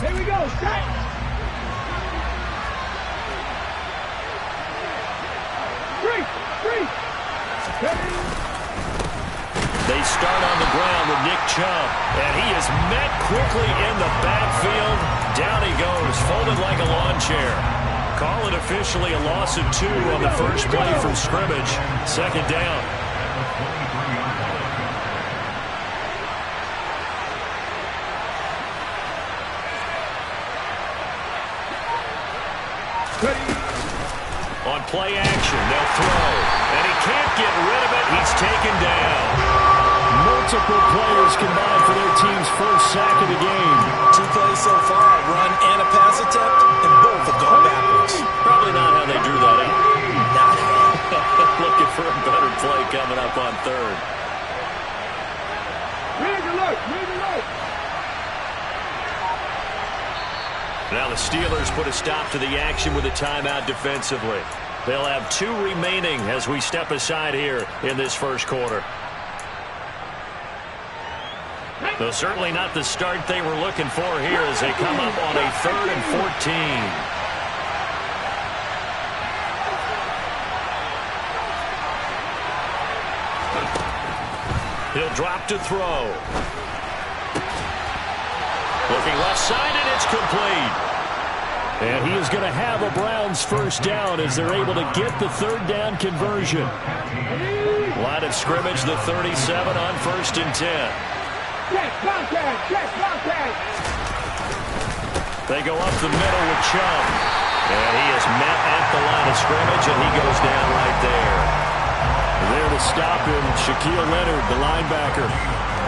Here we go, set. Three. They start on the ground with Nick Chubb, and he is met quickly in the backfield. Down he goes, folded like a lawn chair. Call it officially a loss of 2 on the first play from scrimmage. Second down. On play action, they'll throw. And he can't get rid of it. He's taken down. Multiple players combined for their team's first sack of the game. 2 plays so far, a run and a pass attempt, and both have gone backwards. Probably not how they drew that up. Not at all. Looking for a better play coming up on third. Rig alert. Now the Steelers put a stop to the action with a timeout defensively. They'll have 2 remaining as we step aside here in this first quarter. Though certainly not the start they were looking for here as they come up on a 3rd and 14. He'll drop to throw. Looking left side, and it's complete. And he is going to have a Browns first down as they're able to get the 3rd down conversion. Line of scrimmage, the 37 on 1st and 10. Check contact. They go up the middle with Chubb. And he is met at the line of scrimmage, and he goes down right there. There to stop him, Shaquille Leonard, the linebacker.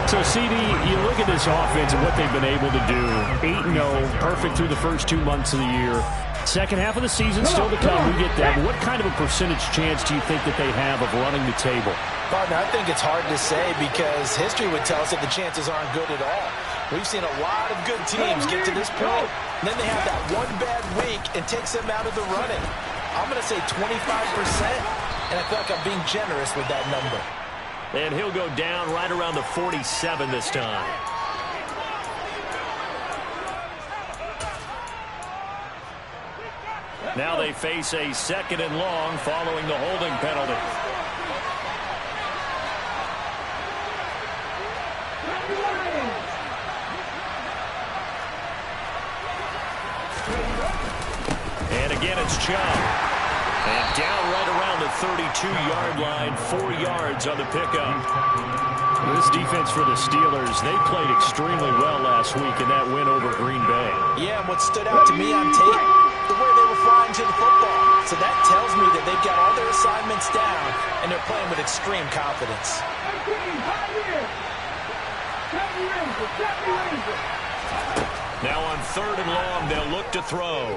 So, CD, you look at this offense and what they've been able to do. 8-0, perfect through the first 2 months of the year. Second half of the season still to come. We get that. But what kind of a percentage chance do you think that they have of running the table? Partner, I think it's hard to say because history would tell us that the chances aren't good at all. We've seen a lot of good teams get to this point, and then they have that one bad week and takes them out of the running. I'm going to say 25%, and I feel like I'm being generous with that number. And he'll go down right around the 47 this time. Now they face a 2nd and long following the holding penalty. And again, it's Chubb. And down right around the 32-yard line, 4 yards on the pickup. This defense for the Steelers, they played extremely well last week in that win over Green Bay. Yeah, and what stood out to me on tape, the way they were flying to the football. So that tells me that they've got all their assignments down, and they're playing with extreme confidence. Now on 3rd and long, they'll look to throw.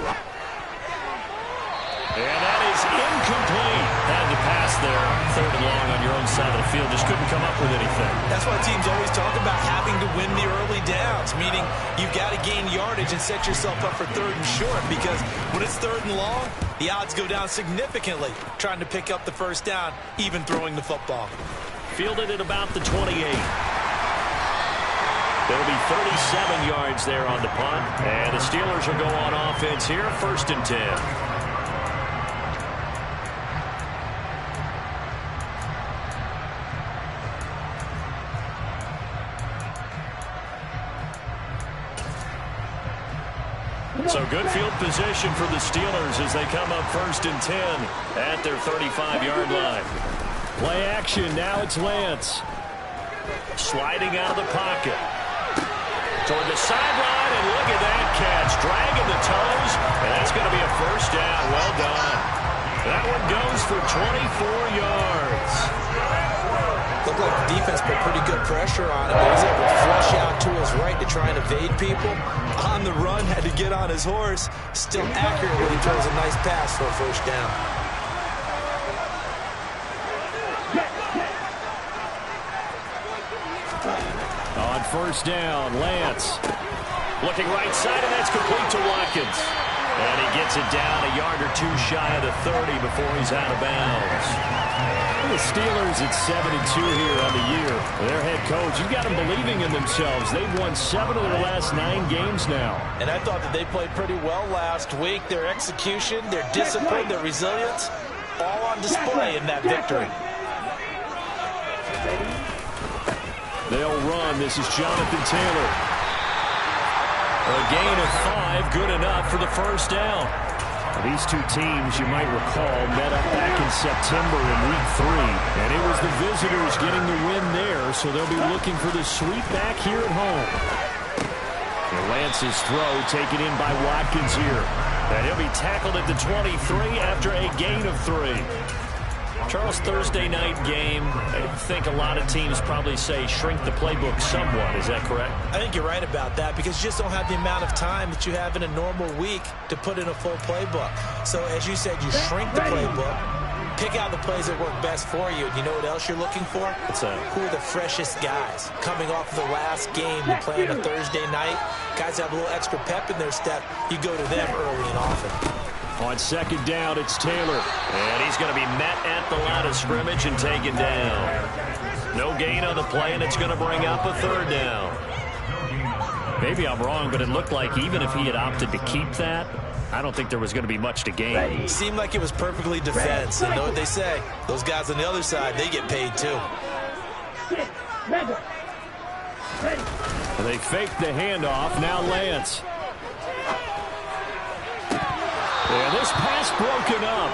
And that is incomplete. Had to pass there. 3rd and long on your own side of the field. Just couldn't come up with anything. That's why teams always talk about having to win the early downs, meaning you've got to gain yardage and set yourself up for 3rd and short, because when it's 3rd and long, the odds go down significantly trying to pick up the first down, even throwing the football. Fielded at about the 28. There'll be 37 yards there on the punt. And the Steelers will go on offense here, 1st and 10. So good field position for the Steelers as they come up 1st and 10 at their 35-yard line. Play action. Now it's Lance. Sliding out of the pocket. Toward the sideline, and look at that catch. Dragging the toes, and that's going to be a first down. Well done. That one goes for 24 yards. Looked like the defense put pretty good pressure on him. He was able to flush out to his right to try and evade people. On the run, had to get on his horse. Still accurate when he throws a nice pass for a first down. On 1st down, Lance. Looking right side, and that's complete to Watkins. And he Gets it down a yard or two shy of the 30 before he's out of bounds. The Steelers at 7-2 here on the year. Their head coach, you've got them believing in themselves. They've won 7 of their last 9 games now. And I thought that they played pretty well last week. Their execution, their discipline, their resilience, all on display in that victory. They'll run. This is Jonathan Taylor. A gain of 5, good enough for the first down. These two teams, you might recall, met up back in September in Week 3. And it was the visitors getting the win there, so they'll be looking for the sweep back here at home. And Lance's throw taken in by Watkins here. And he'll be tackled at the 23 after a gain of 3. Charles, Thursday night game, I think a lot of teams probably say shrink the playbook somewhat. Is that correct? I think you're right about that because you just don't have the amount of time that you have in a normal week to put in a full playbook. So as you said, you shrink the playbook, pick out the plays that work best for you. And you know what else you're looking for? What's that? Who are the freshest guys? Coming off the last game, you play on a Thursday night. Guys have a little extra pep in their step. You go to them early and often. On second down, it's Taylor. And he's going to be met at the line of scrimmage and taken down. No gain on the play, and it's going to bring up a third down. Maybe I'm wrong, but it looked like even if he had opted to keep that, I don't think there was going to be much to gain. It seemed like it was perfectly defense. And know what they say? Those guys on the other side, they get paid too. They faked the handoff. Now Lance. And this pass broken up.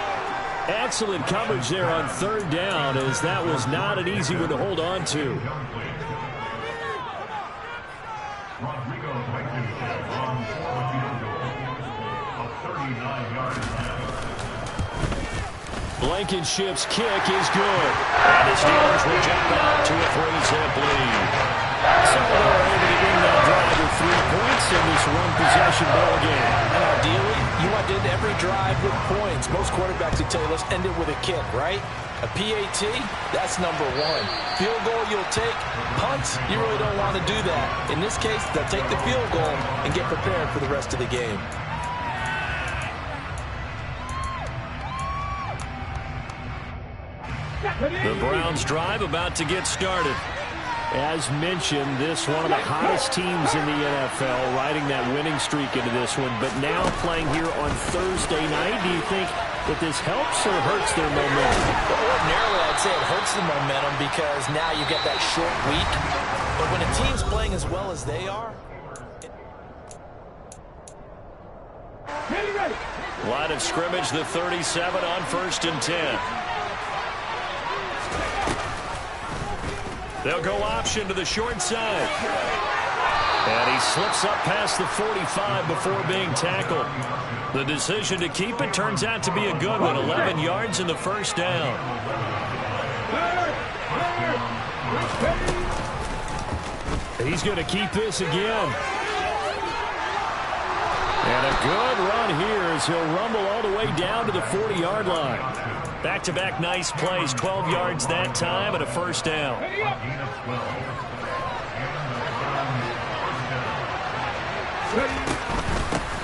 Excellent coverage there on third down, as that was not an easy one to hold on to. Blankenship's kick is good. And the Steelers will jump out to a 3-zip lead. So they're able to win that drive with 3 points in this one-possession ball game. And ideally, you want to end every drive with points. Most quarterbacks would tell you, let's end it with a kick, right? A PAT, that's number 1. Field goal you'll take. Punts, you really don't want to do that. In this case, they'll take the field goal and get prepared for the rest of the game. The Browns drive about to get started. As mentioned, this one of the hottest teams in the NFL, riding that winning streak into this one, but now playing here on Thursday night. Do you think that this helps or hurts their momentum? Well, ordinarily, I'd say it hurts the momentum because now you get that short week. But when a team's playing as well as they are... Line of scrimmage, the 37 on 1st and 10. They'll go option to the short side. And he slips up past the 45 before being tackled. The decision to keep it turns out to be a good one. 11 yards in the first down. He's going to keep this again. And a good run here as he'll rumble all the way down to the 40-yard line. Back-to-back nice plays, 12 yards that time and a first down.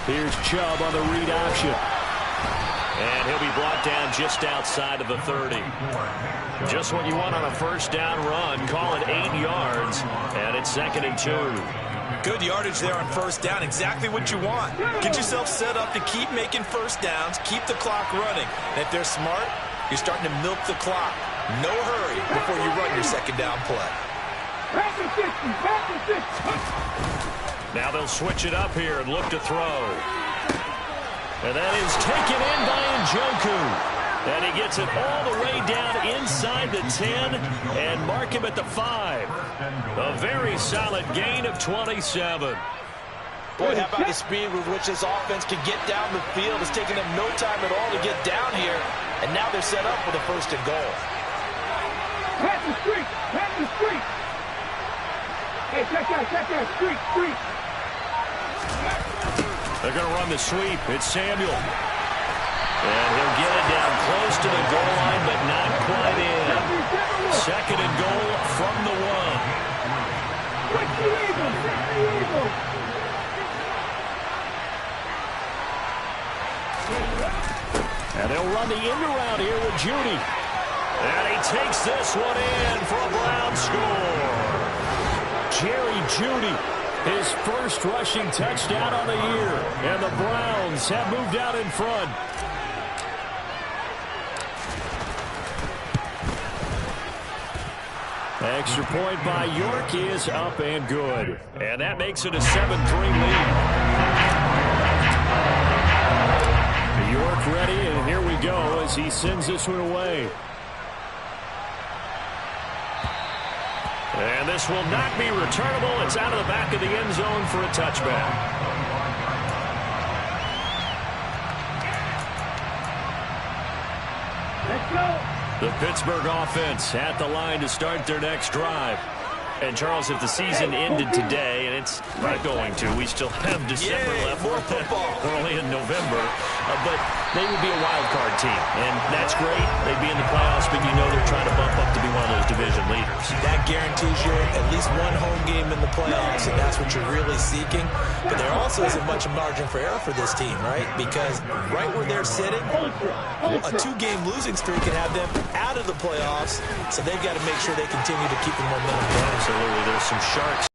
Here's Chubb on the read option. And he'll be brought down just outside of the 30. Just what you want on a first down run. Call it 8 yards, and it's 2nd and 2. Good yardage there on first down. Exactly what you want. Get yourself set up to keep making first downs, keep the clock running. And if they're smart, you're starting to milk the clock. No hurry before you run your second down play. Now they'll switch it up here and look to throw. And that is taken in by Njoku. And he gets it all the way down inside the 10 and mark him at the 5. A very solid gain of 27. Boy, how about the speed with which this offense can get down the field? It's taking them no time at all to get down here. And now they're set up for the 1st and goal. Pass the street! Pass the street! Hey, check that, street, street! They're going to run the sweep. It's Samuel. And he'll get it down close to the goal line, but not quite in. 2nd and goal from the 1. And they'll run the end around here with Judy. And he takes this one in for a Brown score. Jerry Judy, his first rushing touchdown on the year. And the Browns have moved out in front. Extra point by York is up and good. And that makes it a 7-3 lead. York ready, and here we go as he sends this one away. And this will not be returnable. It's out of the back of the end zone for a touchback. Let's go. The Pittsburgh offense at the line to start their next drive. And, Charles, if the season ended today, and it's not going to, we still have December left. More football. We're only in November. But they would be a wild card team, and that's great. They'd be in the playoffs, but you know they're trying to bump up to be one of those division leaders. That guarantees you at least one home game in the playoffs, and that's what you're really seeking. But there also isn't much margin for error for this team, right? Because right where they're sitting, a 2-game losing streak can have them out of the playoffs, so they've got to make sure they continue to keep the momentum going. Absolutely. There's some sharks.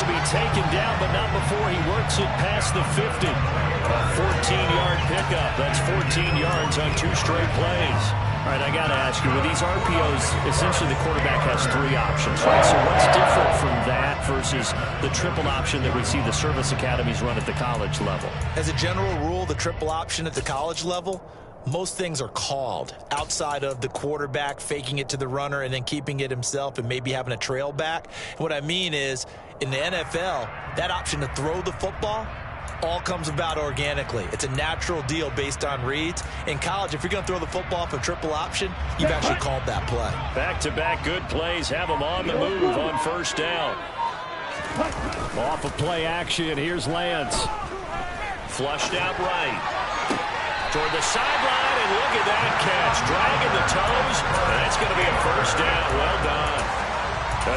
Be taken down, but not before he works it past the 50. A 14-yard pickup. That's 14 yards on 2 straight plays. All right, I got to ask you, with these RPOs, essentially the quarterback has 3 options, right? So what's different from that versus the triple option that we see the service academies run at the college level? As a general rule, the triple option at the college level, most things are called outside of the quarterback faking it to the runner and then keeping it himself and maybe having a trail back. What I mean is, in the NFL, that option to throw the football all comes about organically. It's a natural deal based on reads. In college, if you're going to throw the football for triple option, you've actually called that play. Back-to-back good plays have them on the move on first down. Off of play action, here's Lance. Flushed out right. Toward the sideline, and look at that catch. Dragging the toes, and that's going to be a first down. Well done.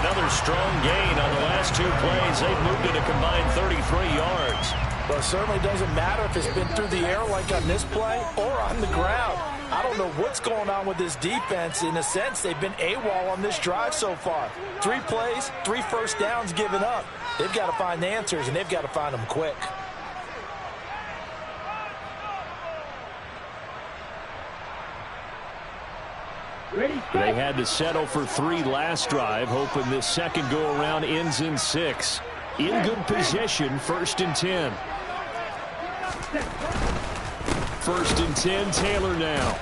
Another strong gain on the last 2 plays. They've moved it a combined 33 yards. Well, it certainly doesn't matter if it's been through the air like on this play or on the ground. I don't know what's going on with this defense. In a sense, they've been AWOL on this drive so far. 3 plays, 3 first downs given up. They've got to find the answers, and they've got to find them quick. They had to settle for 3 last drive, hoping this second go-around ends in 6. In good position, 1st and 10. 1st and 10, Taylor now.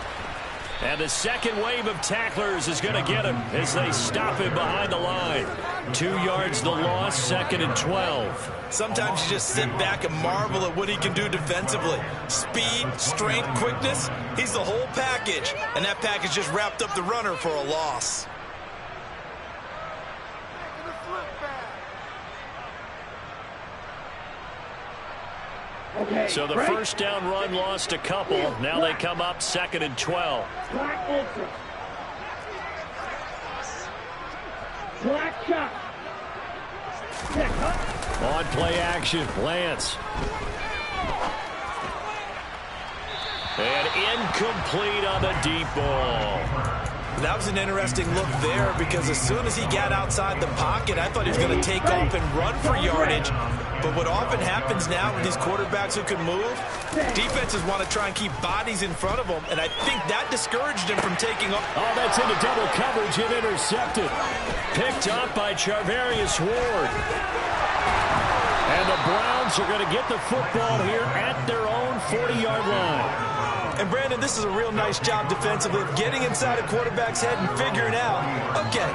And the second wave of tacklers is going to get him as they stop him behind the line. 2 yards the loss, 2nd and 12. Sometimes you just sit back and marvel at what he can do defensively. Speed, strength, quickness, he's the whole package. And that package just wrapped up the runner for a loss. Okay, So the first down run lost a couple. Now they come up 2nd and 12. Black ultra. Black shot. On play action, Lance. And incomplete on the deep ball. That was an interesting look there because as soon as he got outside the pocket, I thought he was going to take off and run for yardage. But what often happens now with these quarterbacks who can move, defenses want to try and keep bodies in front of them, and I think that discouraged him from taking off. Oh, that's into double coverage and intercepted. Picked up by Charvarius Ward. And the Browns are going to get the football here at their own 40-yard line. And, Brandon, this is a real nice job defensively of getting inside a quarterback's head and figuring out, okay,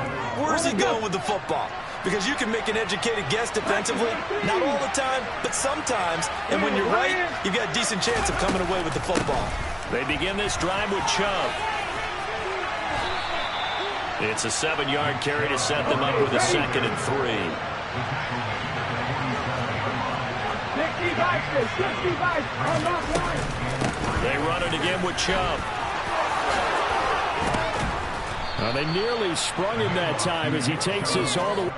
where's he going with the football? Because you can make an educated guess defensively, not all the time, but sometimes. And when you're right, you've got a decent chance of coming away with the football. They begin this drive with Chubb. It's a 7-yard carry to set them up with a 2nd and 3. 65 on that line. They run it again with Chubb. Well, they nearly sprung him that time as he takes this all the way.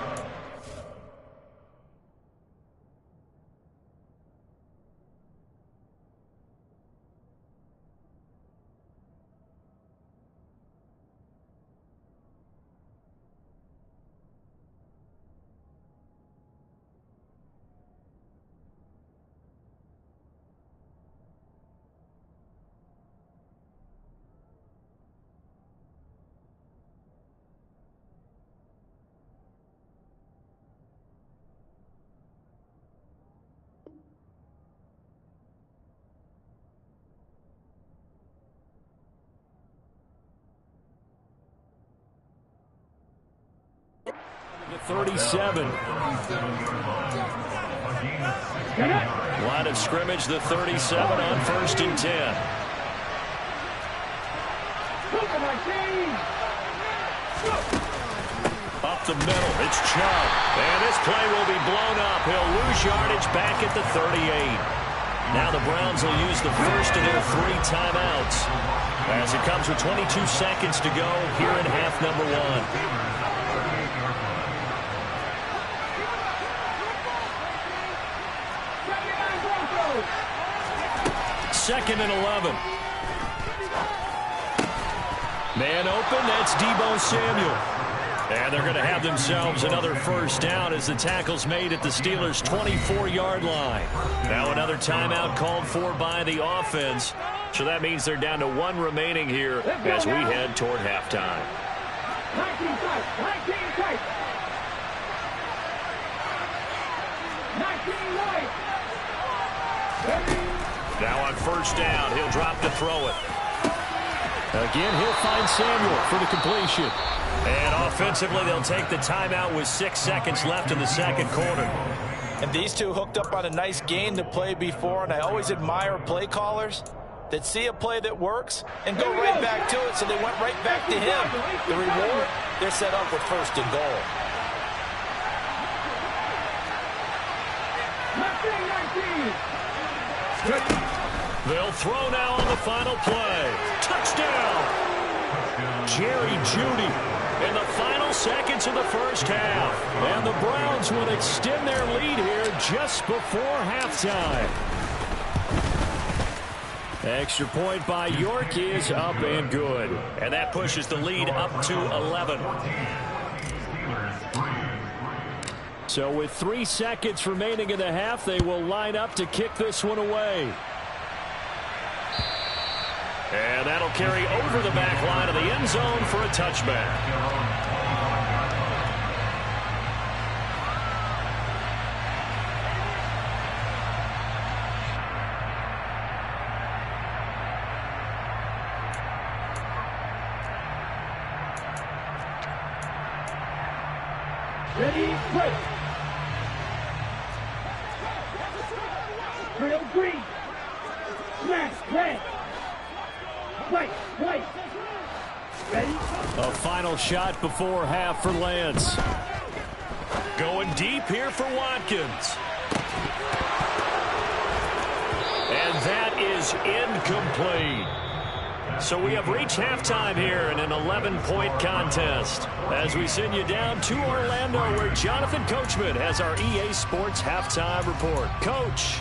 37. Line of scrimmage, the 37 on 1st and 10. Up the middle, it's Chubb. And this play will be blown up. He'll lose yardage back at the 38. Now the Browns will use the first of their 3 timeouts as it comes with 22 seconds to go here in half number 1. Second and 11. Man open, that's Deebo Samuel. And they're going to have themselves another first down as the tackle's made at the Steelers' 24-yard line. Now another timeout called for by the offense. So that means they're down to 1 remaining here as we head toward halftime. 19 right. Now on first down, he'll drop to throw it. Again, he'll find Samuel for the completion. And offensively, they'll take the timeout with 6 seconds left in the second quarter. And these two hooked up on a nice game to play before, and I always admire play callers that see a play that works and go right back to it, so they went right back to him. The reward, they're set up with 1st and goal. 19. They'll throw now on the final play. Touchdown! Jerry Jeudy in the final seconds of the first half. And the Browns will extend their lead here just before halftime. Extra point by York is up and good. And that pushes the lead up to 11. So with 3 seconds remaining in the half, they will line up to kick this one away. And that'll carry over the back line of the end zone for a touchback. Ready, play. Real green. Smash, play. Play. Ready? A final shot before half for Lance. Going deep here for Watkins. And that is incomplete. So we have reached halftime here in an 11-point contest as we send you down to Orlando where Jonathan Coachman has our EA Sports halftime report. Coach.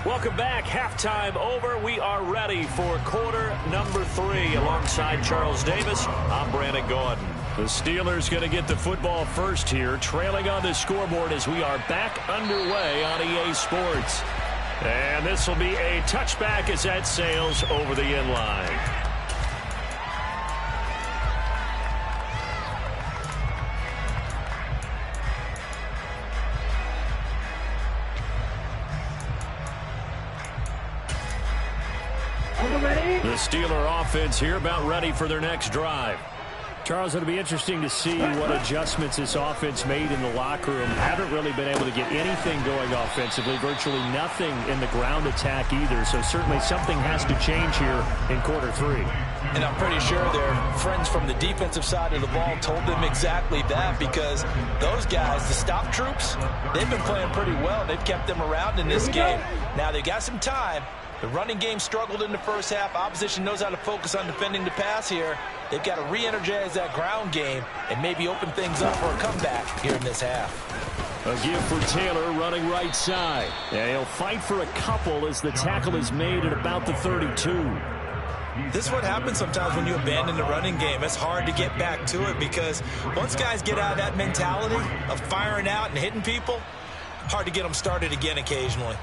Welcome back. Halftime over. We are ready for quarter number 3 alongside Charles Davis. I'm Brandon Gordon. The Steelers going to get the football first here, trailing on the scoreboard as we are back underway on EA Sports. And this will be a touchback as that sails over the end line. The Steeler offense here about ready for their next drive. Charles, it'll be interesting to see what adjustments this offense made in the locker room. Haven't really been able to get anything going offensively, virtually nothing in the ground attack either. So certainly something has to change here in quarter 3. And I'm pretty sure their friends from the defensive side of the ball told them exactly that, because those guys, the stop troops, they've been playing pretty well. They've kept them around in this game. Now they got some time. The running game struggled in the first half. Opposition knows how to focus on defending the pass here. They've got to re-energize that ground game and maybe open things up for a comeback here in this half. A give for Taylor running right side. And he'll fight for a couple as the tackle is made at about the 32. This is what happens sometimes when you abandon the running game. It's hard to get back to it because once guys get out of that mentality of firing out and hitting people, hard to get them started again occasionally.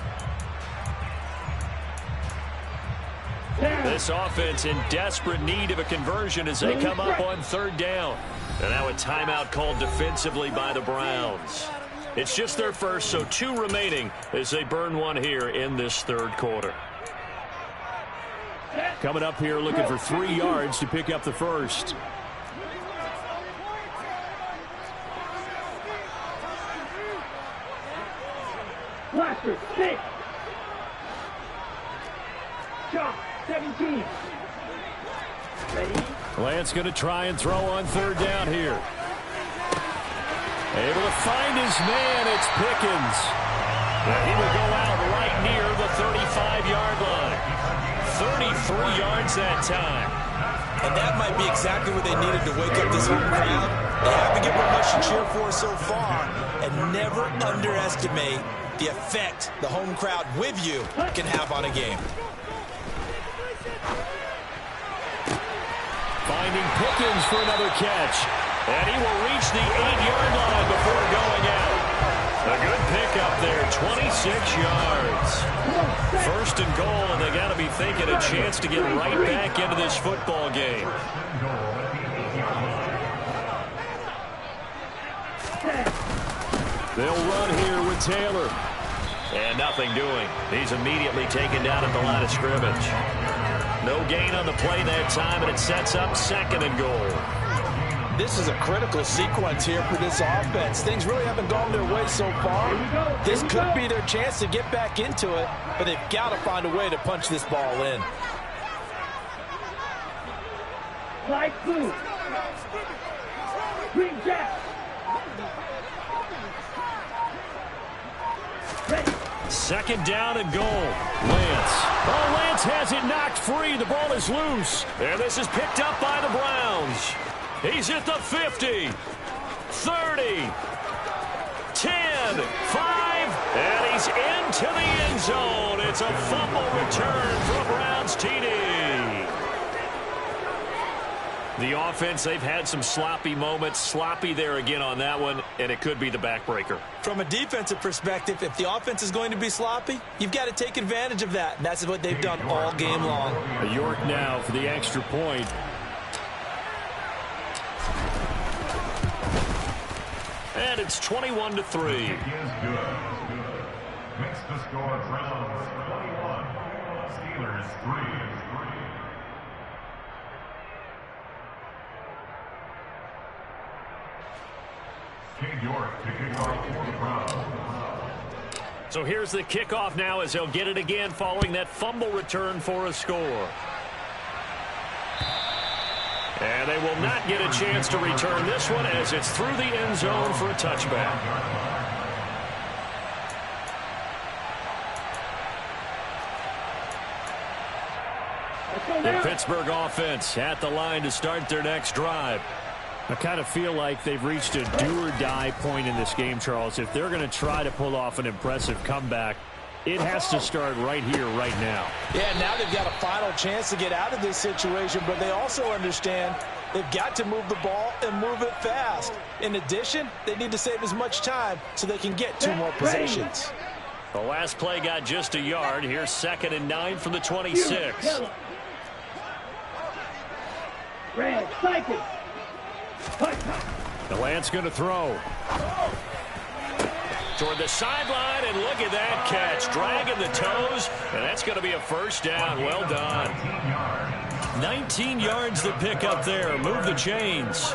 This offense in desperate need of a conversion as they come up on 3rd down. And now a timeout called defensively by the Browns. It's just their first, so 2 remaining as they burn one here in this 3rd quarter. Coming up here looking for 3 yards to pick up the first. Blaster, 6. Chop, 17. Ready? Lance going to try and throw on 3rd down here. Able to find his man. It's Pickens. And he will go out right near the 35-yard line. 33 yards that time. And that might be exactly what they needed to wake up this home crowd. They haven't given them much to cheer for so far. And never underestimate the effect the home crowd with you can have on a game. Finding Pickens for another catch. And he will reach the 8-yard line before going out. A good pickup there, 26 yards. 1st and goal, and they got to be thinking a chance to get right back into this football game. They'll run here with Taylor. And nothing doing. He's immediately taken down at the line of scrimmage. No gain on the play that time, and it sets up 2nd and goal. This is a critical sequence here for this offense. Things really haven't gone their way so far. This could be their chance to get back into it, but they've got to find a way to punch this ball in. Light blue. Green jack. Ready. 2nd down and goal. Lance. Oh, Lance has it knocked free. The ball is loose. And this is picked up by the Browns. He's at the 50, 30, 10, 5, and he's into the end zone. It's a fumble return for a Browns TD. The offense, they've had some sloppy moments. Sloppy there again on that one, and it could be the backbreaker. From a defensive perspective, if the offense is going to be sloppy, you've got to take advantage of that. And that's what they've done all game long. York now for the extra point. And it's 21-3. Makes the score Browns 21, Steelers 3. King York to kick off for the Browns. So here's the kickoff now as they'll get it again following that fumble return for a score. And they will not get a chance to return this one as it's through the end zone for a touchback. The Pittsburgh offense at the line to start their next drive. I kind of feel like they've reached a do-or-die point in this game, Charles. If they're going to try to pull off an impressive comeback, it has to start right here, right now. Yeah, now they've got a final chance to get out of this situation, but they also understand they've got to move the ball and move it fast. In addition, they need to save as much time so they can get 2 more possessions. The last play got just a yard. Here's 2nd and 9 from the 26. Red, cycle. The Lance going to throw. Toward the sideline, and look at that catch. Dragging the toes, and that's going to be a 1st down. Well done. 19 yards to pick up there. Move the chains.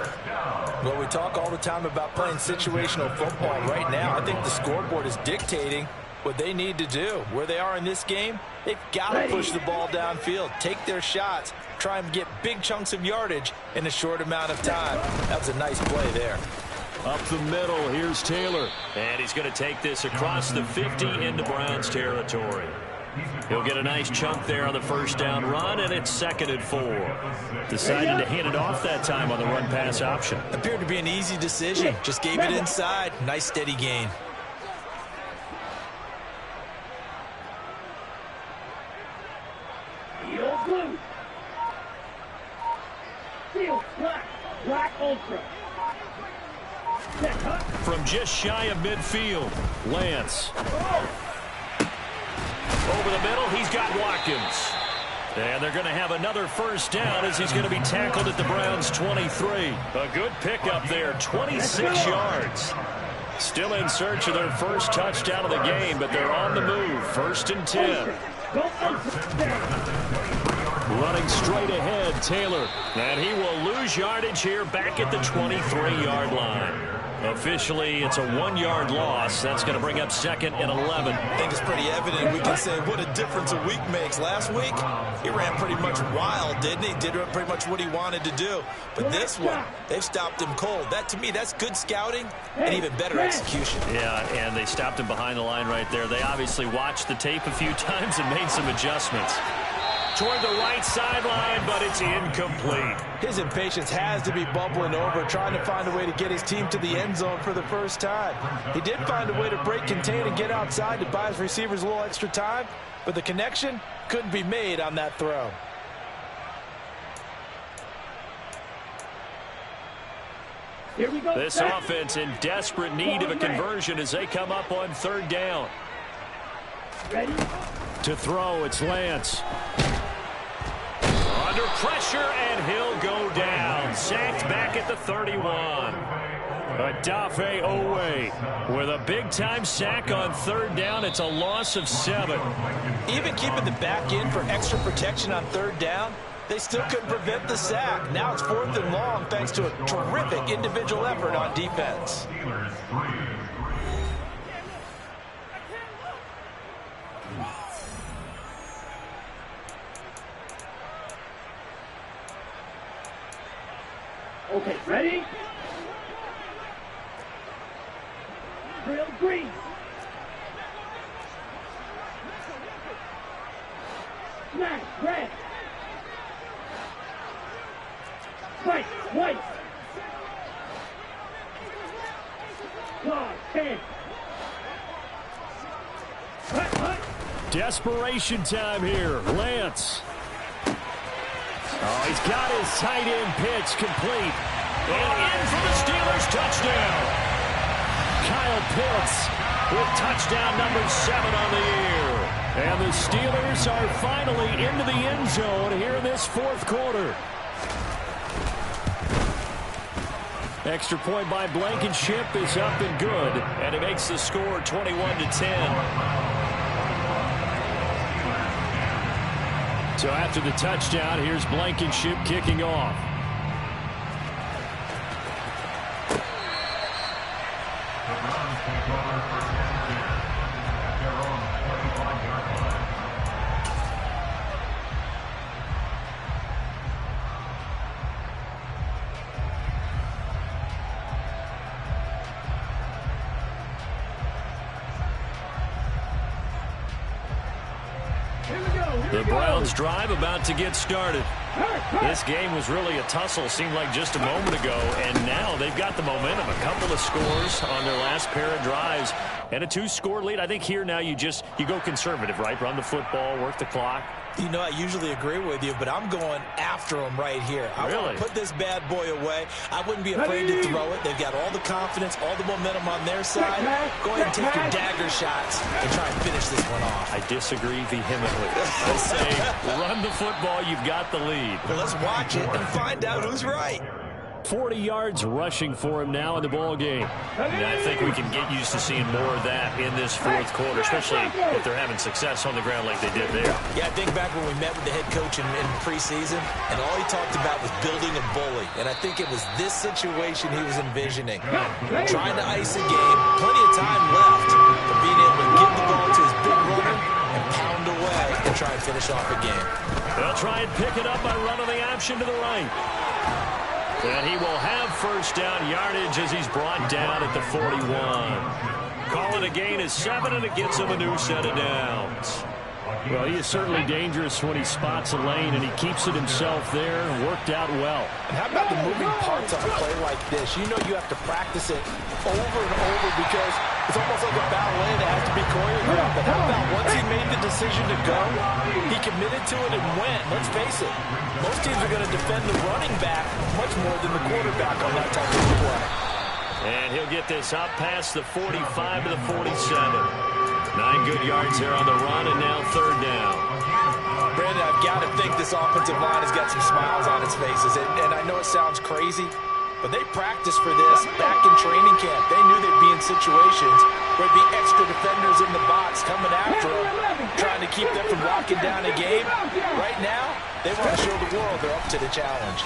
Well, we talk all the time about playing situational football. Right now, I think the scoreboard is dictating what they need to do. Where they are in this game, they've got to push the ball downfield, take their shots, try and get big chunks of yardage in a short amount of time. That was a nice play there. Up the middle, here's Taylor. And he's going to take this across the 50 into Browns territory. He'll get a nice chunk there on the 1st down run, and it's 2nd and 4. Decided to hand it off that time on the run-pass option. Appeared to be an easy decision. Just gave it inside. Nice steady gain. Steel blue. Steel black. Black ultra. From just shy of midfield, Lance. Over the middle, he's got Watkins. And they're going to have another 1st down as he's going to be tackled at the Browns' 23. A good pickup there, 26 yards. Still in search of their first touchdown of the game, but they're on the move. 1st and 10. Running straight ahead, Taylor. And he will lose yardage here back at the 23-yard line. Officially, it's a 1-yard loss. That's going to bring up 2nd and 11. I think it's pretty evident. We can say what a difference a week makes. Last week, he ran pretty much wild, didn't he? Did pretty much what he wanted to do. But this one, they've stopped him cold. That, to me, that's good scouting and even better execution. Yeah, and they stopped him behind the line right there. They obviously watched the tape a few times and made some adjustments. Toward the right sideline, but it's incomplete. His impatience has to be bubbling over, trying to find a way to get his team to the end zone for the first time. He did find a way to break contain and get outside to buy his receivers a little extra time, but the connection couldn't be made on that throw. Here we go. This offense in desperate need of a conversion as they come up on 3rd down. Ready? To throw, it's Lance. Under pressure, and he'll go down. Sacked back at the 31. Adafe Owe with a big-time sack on 3rd down. It's a loss of 7. Even keeping the back in for extra protection on 3rd down, they still couldn't prevent the sack. Now it's 4th and long thanks to a terrific individual effort on defense. Okay, ready? Drill green. Smash, red. White, white. Claw, 10. Hut. Desperation time here. Lance. Oh, he's got his tight end pitch complete. And in for the Steelers touchdown. Kyle Pitts with touchdown number 7 on the year. And the Steelers are finally into the end zone here in this 4th quarter. Extra point by Blankenship is up and good. And it makes the score 21-10. So after the touchdown, here's Blankenship kicking off. The Browns take over for Kansas at their own 25-yard line. The Browns drive about to get started. This game was really a tussle, seemed like just a moment ago, and now they've got the momentum. A couple of scores on their last pair of drives, and a 2-score lead. I think here now you go conservative, right? Run the football, work the clock. You know, I usually agree with you, but I'm going after him right here. I want to put this bad boy away. I wouldn't be afraid to throw it. They've got all the confidence, all the momentum on their side. Go ahead and take your dagger shots and try and finish this one off. I disagree vehemently. I say run the football. You've got the lead. Well, let's watch it and find out who's right. 40 yards rushing for him now in the ball game. And I think we can get used to seeing more of that in this 4th quarter, especially if they're having success on the ground like they did there. Yeah, I think back when we met with the head coach in preseason, and all he talked about was building a bully. And I think it was this situation he was envisioning. Trying to ice a game, plenty of time left, but being able to give the ball to his big runner and pound away and try and finish off a game. They'll try and pick it up by running the option to the right. And he will have 1st down yardage as he's brought down at the 41. Call it a gain of 7, and it gets him a new set of downs. Well, he is certainly dangerous when he spots a lane, and he keeps it himself there and worked out well. And how about the moving parts on a play like this? You know you have to practice it over and over because it's almost like a ballet that has to be choreographed. But how about once he made the decision to go, he committed to it and went. Let's face it, most teams are going to defend the running back much more than the quarterback on that type of play. And he'll get this up past the 45 to the 47. 9 good yards there on the run, and now 3rd down. Brandon, I've got to think this offensive line has got some smiles on its faces. And I know it sounds crazy, but they practiced for this back in training camp. They knew they'd be in situations where there'd be extra defenders in the box coming after them, trying to keep them from locking down a game. Right now, they want to show the world they're up to the challenge.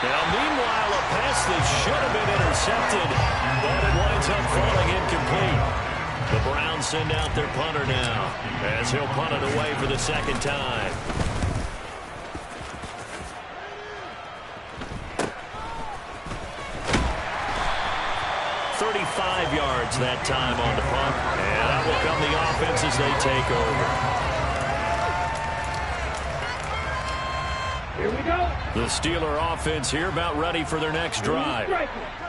Now, meanwhile, a pass that should have been intercepted, but it winds up falling incomplete. The Browns send out their punter now, as he'll punt it away for the second time. 35 yards that time on the punt, and that will come the offense as they take over. Here we go. The Steeler offense here about ready for their next drive.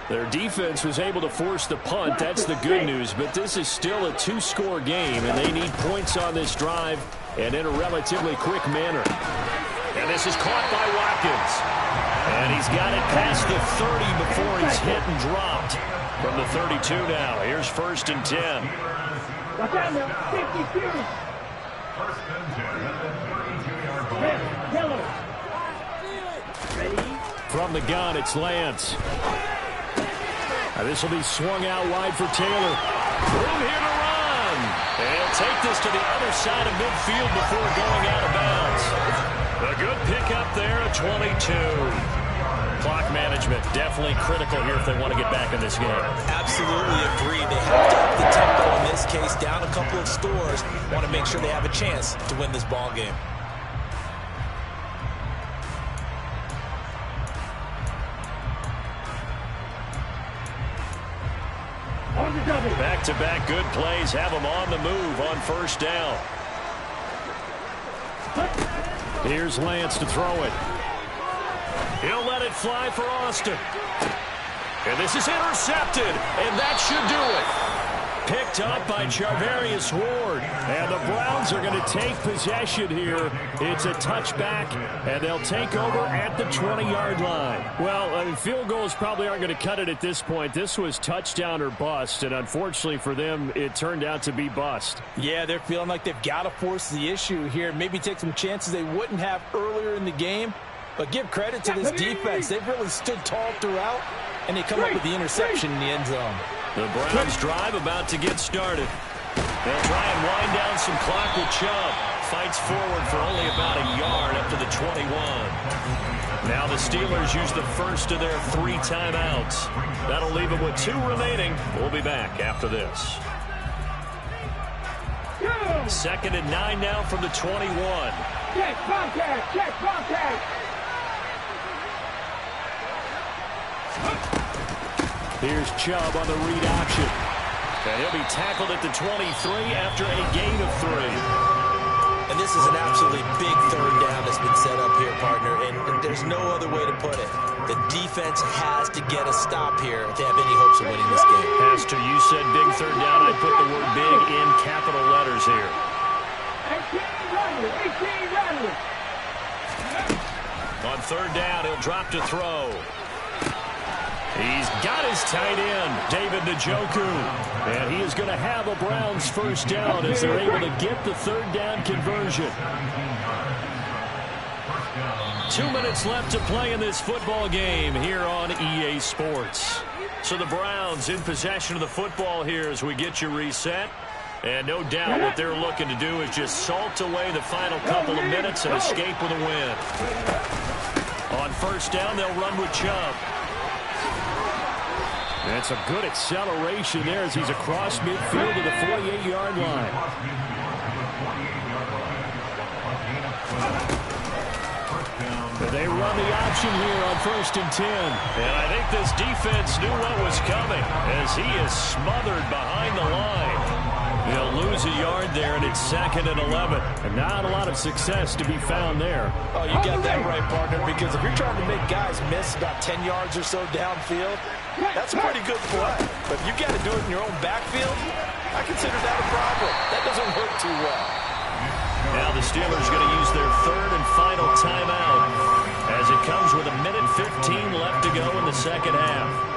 Their defense was able to force the punt. That's the good news, but this is still a two-score game, and they need points on this drive and in a relatively quick manner. And this is caught by Watkins. And he's got it past the 30 before he's hit and dropped. From the 32 now, here's 1st and 10. Watch out now, 52. First and 10 at the 32-yard line. Yellow. Ready? From the gun, it's Lance. This will be swung out wide for Taylor. Room here to run. And he'll take this to the other side of midfield before going out of bounds. A good pickup there at 22. Clock management definitely critical here if they want to get back in this game. Absolutely agree. They have to up the tempo in this case, down a couple of scores. Want to make sure they have a chance to win this ball game. Back-to-back good plays have them on the move on 1st down. Here's Lance to throw it. He'll let it fly for Austin. And this is intercepted, and that should do it. Picked up by Charvarius Ward. And the Browns are going to take possession here. It's a touchback, and they'll take over at the 20-yard line. Well, field goals probably aren't going to cut it at this point. This was touchdown or bust, and unfortunately for them, it turned out to be bust. Yeah, they're feeling like they've got to force the issue here. Maybe take some chances they wouldn't have earlier in the game. But give credit to this defense. They've really stood tall throughout, and they come up with the interception in the end zone. The Browns drive about to get started. They'll try and wind down some clock with Chubb. Fights forward for only about a yard up to the 21. Now the Steelers use the first of their 3 timeouts. That'll leave them with 2 remaining. We'll be back after this. 2nd and 9 now from the 21. Check contact, check contact. Here's Chubb on the read option. And he'll be tackled at the 23 after a gain of 3. And this is an absolutely big 3rd down that's been set up here, partner, and there's no other way to put it. The defense has to get a stop here if they have any hopes of winning this game. Pastor, you said big 3rd down. I put the word big in capital letters here. 18 runners. On 3rd down, he'll drop to throw. He's got his tight end, David Njoku. And he is going to have a Browns 1st down as they're able to get the 3rd down conversion. 2 minutes left to play in this football game here on EA Sports. So the Browns in possession of the football here as we get you reset. And no doubt what they're looking to do is just salt away the final couple of minutes and escape with a win. On 1st down, they'll run with Chubb. That's a good acceleration there as he's across midfield to the 48-yard line. They run the option here on 1st and 10. And I think this defense knew what was coming as he is smothered behind the line. They'll lose a yard there, and it's 2nd and 11. And not a lot of success to be found there. Oh, you got that right, partner, because if you're trying to make guys miss about 10 yards or so downfield, that's a pretty good play. But if you got to do it in your own backfield, I consider that a problem. That doesn't work too well. Now the Steelers going to use their 3rd and final timeout as it comes with 1:15 left to go in the 2nd half.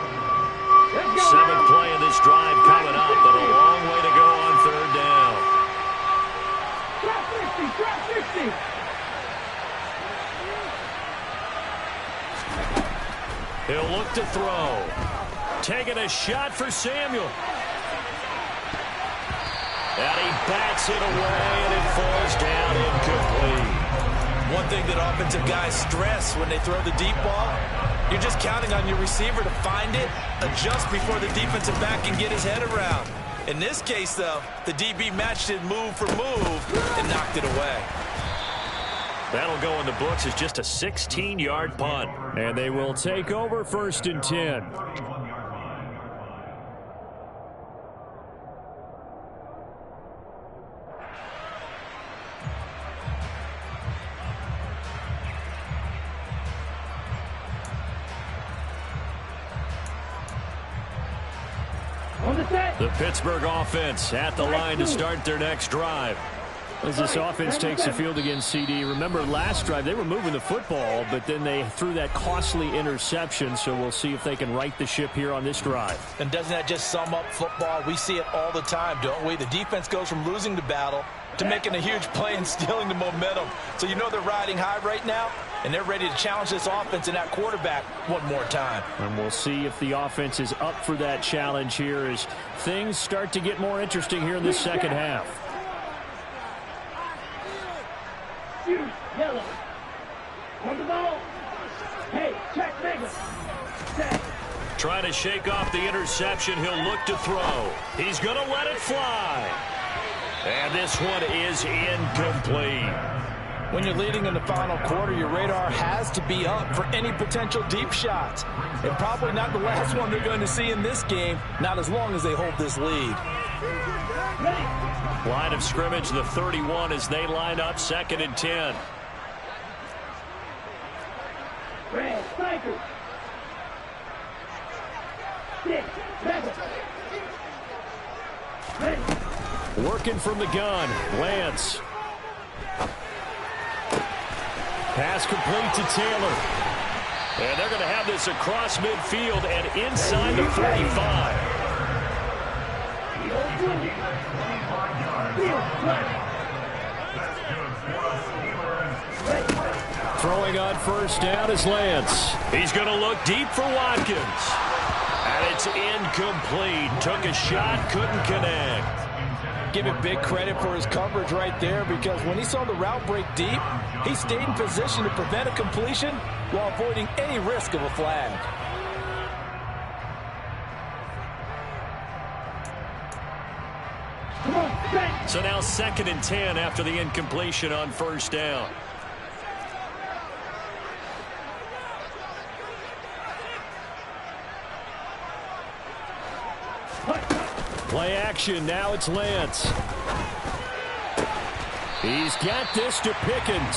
7th play of this drive coming up, but a long way to go on 3rd down. Drop 60, drop 60. He'll look to throw. Taking a shot for Samuel. And he bats it away, and it falls down incomplete. One thing that offensive guys stress when they throw the deep ball, you're just counting on your receiver to find it, adjust before the defensive back can get his head around. In this case, though, the DB matched it move for move and knocked it away. That'll go in the books as just a 16-yard punt. And they will take over 1st and 10. The Pittsburgh offense at the line to start their next drive. As this offense takes the field against CD, remember last drive they were moving the football, but then they threw that costly interception, so we'll see if they can right the ship here on this drive. And doesn't that just sum up football? We see it all the time, don't we? The defense goes from losing the battle to making a huge play and stealing the momentum. So you know they're riding high right now, and they're ready to challenge this offense and that quarterback one more time. And we'll see if the offense is up for that challenge here as things start to get more interesting here in the second half. Yellow. On the ball. Hey, check bigger. Check. Trying to shake off the interception. He'll look to throw. He's going to let it fly. And this one is incomplete. When you're leading in the final quarter, your radar has to be up for any potential deep shots. And probably not the last one they're going to see in this game, not as long as they hold this lead. Line of scrimmage, the 31 as they line up 2nd and 10. Red, cycle. 6, 7. Ready. Working from the gun, Lance. Pass complete to Taylor. And they're going to have this across midfield and inside the 45. Throwing on 1st down is Lance. He's going to look deep for Watkins. And it's incomplete. Took a shot, couldn't connect. Give him big credit for his coverage right there, because when he saw the route break deep, he stayed in position to prevent a completion while avoiding any risk of a flag. So now 2nd and 10 after the incompletion on 1st down. Play action, now it's Lance. He's got this to Pickens.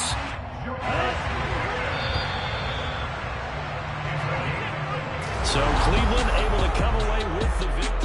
So Cleveland able to come away with the victory.